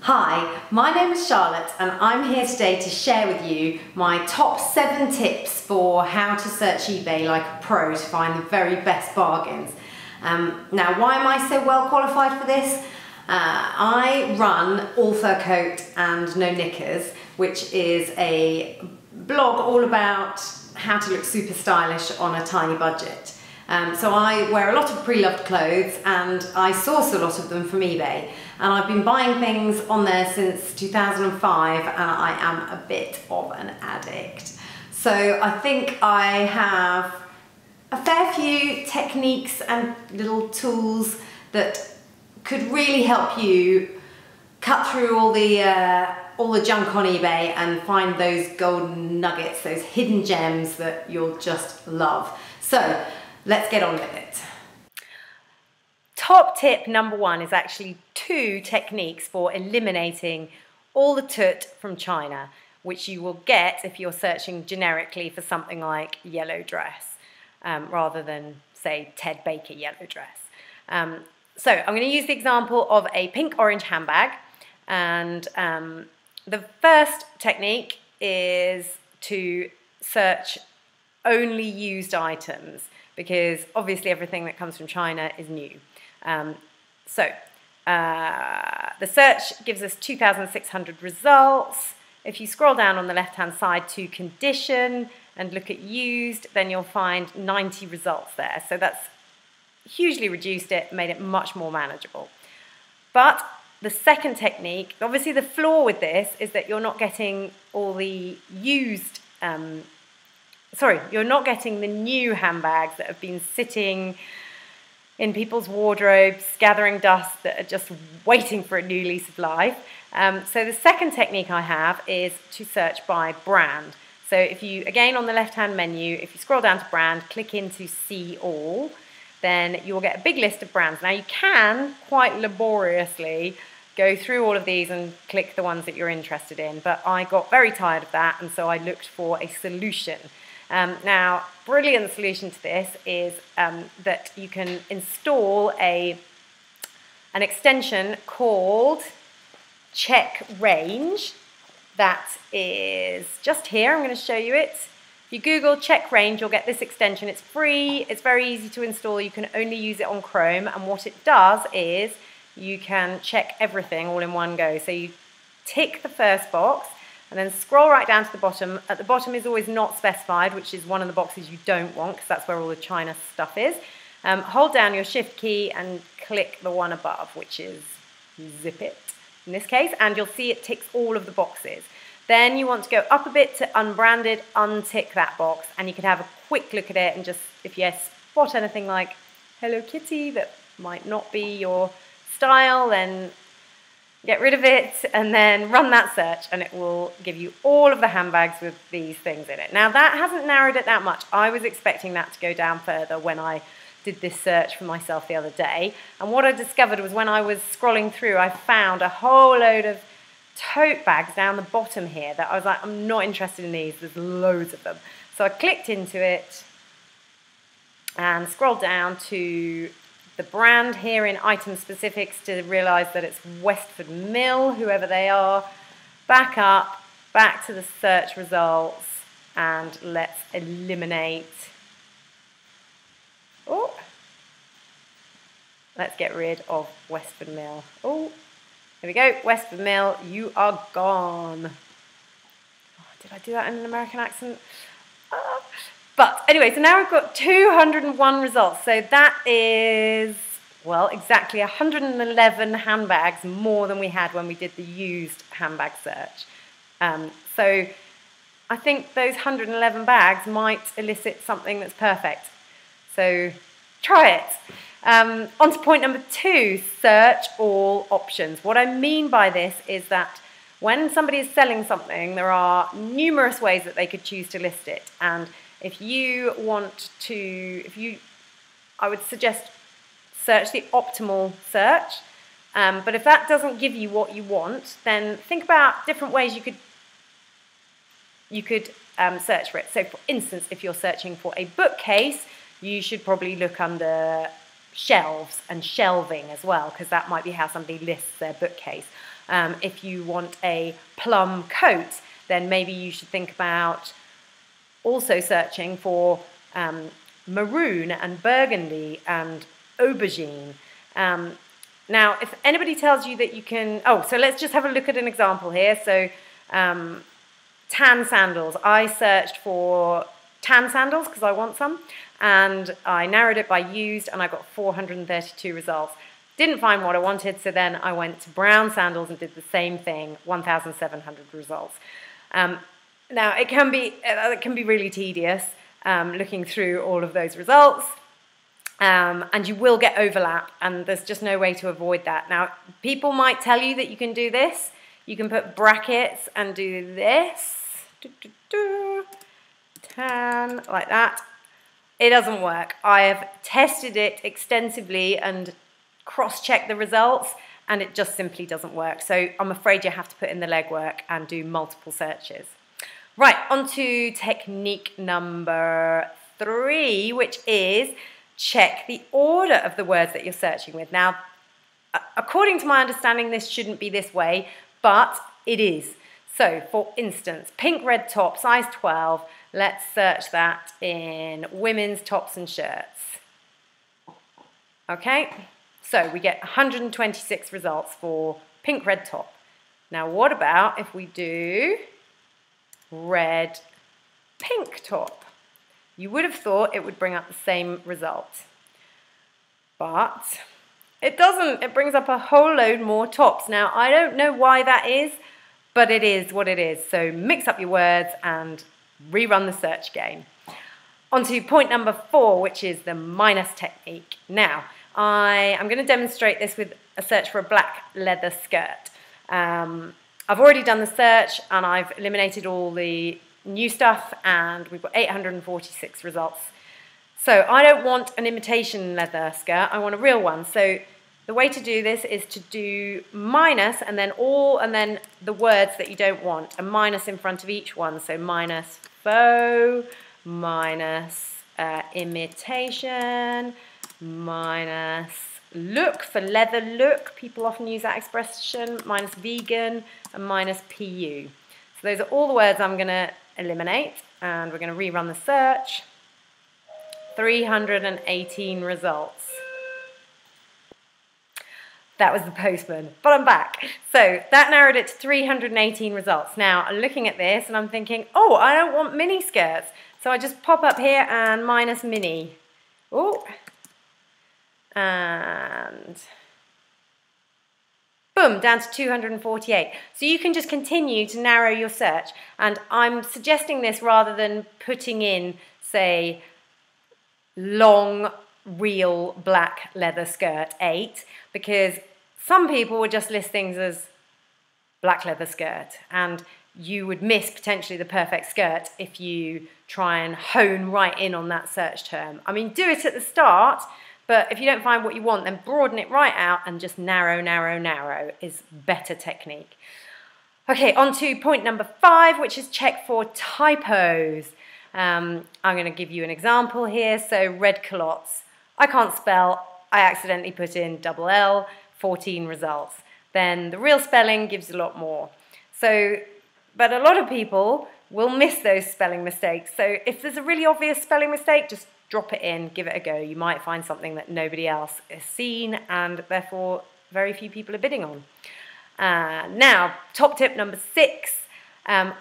Hi, my name is Charlotte and I'm here today to share with you my top 7 tips for how to search eBay like a pro to find the very best bargains. Now, why am I so well qualified for this? I run All Fur Coat and No Knickers, which is a blog all about how to look super stylish on a tiny budget. So I wear a lot of pre-loved clothes and I source a lot of them from eBay, and I've been buying things on there since 2005 and I am a bit of an addict. So I think I have a fair few techniques and little tools that could really help you cut through all the junk on eBay and find those golden nuggets, those hidden gems that you'll just love. So let's get on with it. Top tip number 1 is actually 2 techniques for eliminating all the toot from China, which you will get if you're searching generically for something like yellow dress, rather than, say, Ted Baker yellow dress. So I'm going to use the example of a pink-orange handbag, and the first technique is to search only used items, because obviously everything that comes from China is new. The search gives us 2,600 results. If you scroll down on the left-hand side to condition and look at used, then you'll find 90 results there. So that's hugely reduced it, made it much more manageable. But the second technique, obviously the flaw with this is that you're not getting all the used, you're not getting the new handbags that have been sitting in people's wardrobes, gathering dust, that are just waiting for a new lease of life. So the second technique I have is to search by brand. So if you, again on the left-hand menu, if you scroll down to brand, click into see all, then you'll get a big list of brands. Now you can quite laboriously go through all of these and click the ones that you're interested in, but I got very tired of that, and so I looked for a solution. Now, brilliant solution to this is that you can install an extension called Check Range. That is just here. I'm going to show you it. If you Google Check Range, you'll get this extension. It's free. It's very easy to install. You can only use it on Chrome, and what it does is you can check everything all in one go. So you tick the first box, and then scroll right down to the bottom. At the bottom is always not specified, which is one of the boxes you don't want, because that's where all the China stuff is. Hold down your shift key and click the one above, which is zip it in this case, and you'll see it ticks all of the boxes. Then you want to go up a bit to unbranded, untick that box, and you can have a quick look at it, and just, if you spot anything like Hello Kitty that might not be your style, then get rid of it and then run that search, and it will give you all of the handbags with these things in it. Now that hasn't narrowed it that much. I was expecting that to go down further when I did this search for myself the other day, and what I discovered was when I was scrolling through, I found a whole load of tote bags down the bottom here that I was like, I'm not interested in these, there's loads of them. So I clicked into it and scrolled down to the brand here in item specifics to realise that it's Westford Mill, whoever they are. Back up, back to the search results, and let's eliminate. Oh, let's get rid of Westford Mill. Oh, there we go, Westford Mill, you are gone. Oh, did I do that in an American accent? But anyway, so now we've got 201 results. So that is, well, exactly 111 handbags more than we had when we did the used handbag search. So I think those 111 bags might elicit something that's perfect. So try it. On to point number 2, search all options. What I mean by this is that when somebody is selling something, there are numerous ways that they could choose to list it. And if you want to, I would suggest search the optimal search. But if that doesn't give you what you want, then think about different ways you could search for it. So for instance, if you're searching for a bookcase, you should probably look under shelves and shelving as well, because that might be how somebody lists their bookcase. If you want a plum coat, then maybe you should think about also searching for maroon and burgundy and aubergine. Now, if anybody tells you that you can... Oh, so let's just have a look at an example here. So, tan sandals. I searched for tan sandals because I want some, and I narrowed it by used, and I got 432 results. Didn't find what I wanted, so then I went to brown sandals and did the same thing, 1,700 results. Now, it can be really tedious looking through all of those results, and you will get overlap, and there's just no way to avoid that. Now, people might tell you that you can do this. You can put brackets and do this, tan, like that. It doesn't work. I have tested it extensively and cross-checked the results, and it just simply doesn't work. So I'm afraid you have to put in the legwork and do multiple searches. Right, on to technique number 3, which is check the order of the words that you're searching with. Now, according to my understanding, this shouldn't be this way, but it is. So, for instance, pink red top, size 12. Let's search that in women's tops and shirts. Okay, so we get 126 results for pink red top. Now, what about if we do red pink top? You would have thought it would bring up the same result, but it doesn't. It brings up a whole load more tops. Now, I don't know why that is, but it is what it is. So mix up your words and rerun the search again. On to point number 4, which is the minus technique. Now, I'm going to demonstrate this with a search for a black leather skirt. I've already done the search, and I've eliminated all the new stuff, and we've got 846 results. So I don't want an imitation leather skirt, I want a real one. So the way to do this is to do minus and then the words that you don't want, a minus in front of each one. So minus faux, minus imitation, minus look for leather look. People often use that expression, minus vegan, and minus PU. So those are all the words I'm going to eliminate, and we're going to rerun the search. 318 results. That was the postman, but I'm back. So that narrowed it to 318 results. Now, I'm looking at this and I'm thinking, oh, I don't want mini skirts. So I just pop up here and minus mini. Oh, and boom, down to 248. So you can just continue to narrow your search. And I'm suggesting this rather than putting in, say, long, real black leather skirt 8, because some people would just list things as black leather skirt, and you would miss potentially the perfect skirt if you try and hone right in on that search term. I mean, do it at the start, but if you don't find what you want, then broaden it right out and just narrow, narrow, narrow is better technique. Okay, on to point number 5, which is check for typos. I'm going to give you an example here. So red culottes. I can't spell. I accidentally put in double L, 14 results. Then the real spelling gives a lot more. So, but a lot of people will miss those spelling mistakes. So if there's a really obvious spelling mistake, just drop it in, give it a go. You might find something that nobody else has seen, and therefore very few people are bidding on. Now, top tip number 6.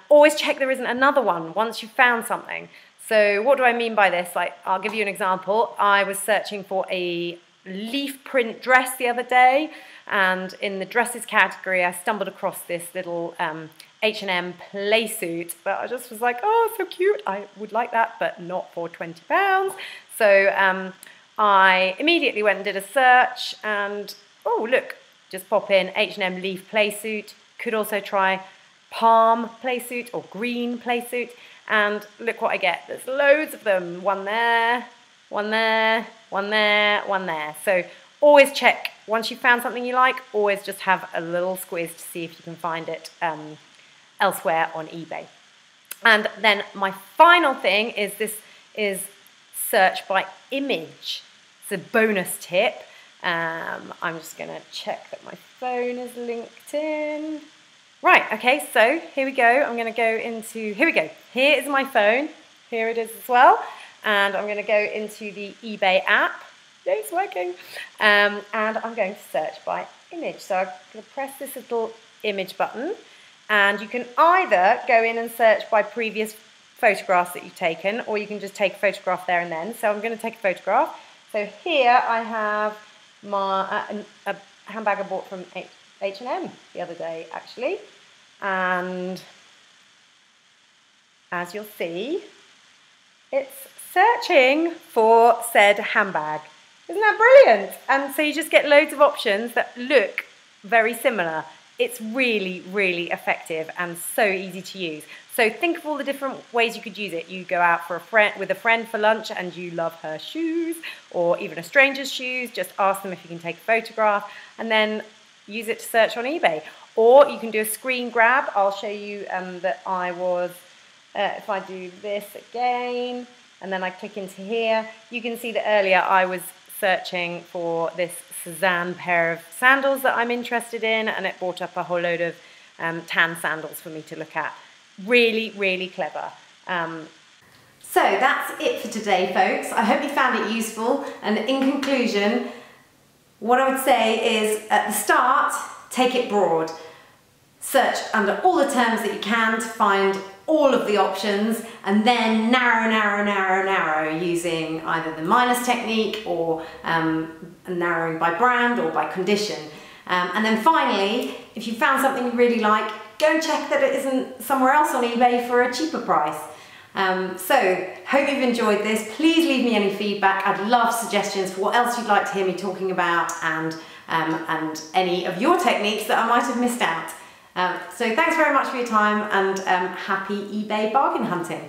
Always check there isn't another one once you've found something. So what do I mean by this? Like, I'll give you an example. I was searching for a leaf print dress the other day, and in the dresses category I stumbled across this little H&M play suit, but I just was like, oh, so cute, I would like that, but not for £20. So I immediately went and did a search, and oh look, just pop in H&M leaf play suit. Could also try palm play suit or green play suit, and look what I get. There's loads of them. One there, one there, one there, one there. So always check. Once you've found something you like, always just have a little squiz to see if you can find it elsewhere on eBay. And then my final thing is search by image. It's a bonus tip. I'm just going to check that my phone is linked in. Right, okay, so here we go. I'm going to go into, here we go. Here is my phone. Here it is as well. And I'm going to go into the eBay app. It's working. And I'm going to search by image. So I'm going to press this little image button. And you can either go in and search by previous photographs that you've taken, or you can just take a photograph there and then. So I'm going to take a photograph. So here I have my a handbag I bought from H&M the other day, actually. And as you'll see, it's searching for said handbag. Isn't that brilliant? And so you just get loads of options that look very similar. It's really, really effective and so easy to use. So think of all the different ways you could use it. You go out with a friend for lunch and you love her shoes, or even a stranger's shoes. Just ask them if you can take a photograph and then use it to search on eBay. Or you can do a screen grab. I'll show you that I was, if I do this again, and then I click into here, you can see that earlier I was searching for this Suzanne pair of sandals that I'm interested in, and it brought up a whole load of tan sandals for me to look at. Really, really clever. So that's it for today, folks. I hope you found it useful, and in conclusion, what I would say is at the start, take it broad. Search under all the terms that you can to find all of the options, and then narrow using either the minus technique or narrowing by brand or by condition. And then finally, if you found something you really like, go and check that it isn't somewhere else on eBay for a cheaper price. So, hope you've enjoyed this. Please leave me any feedback. I'd love suggestions for what else you'd like to hear me talking about, and any of your techniques that I might have missed out. So thanks very much for your time, and happy eBay bargain hunting.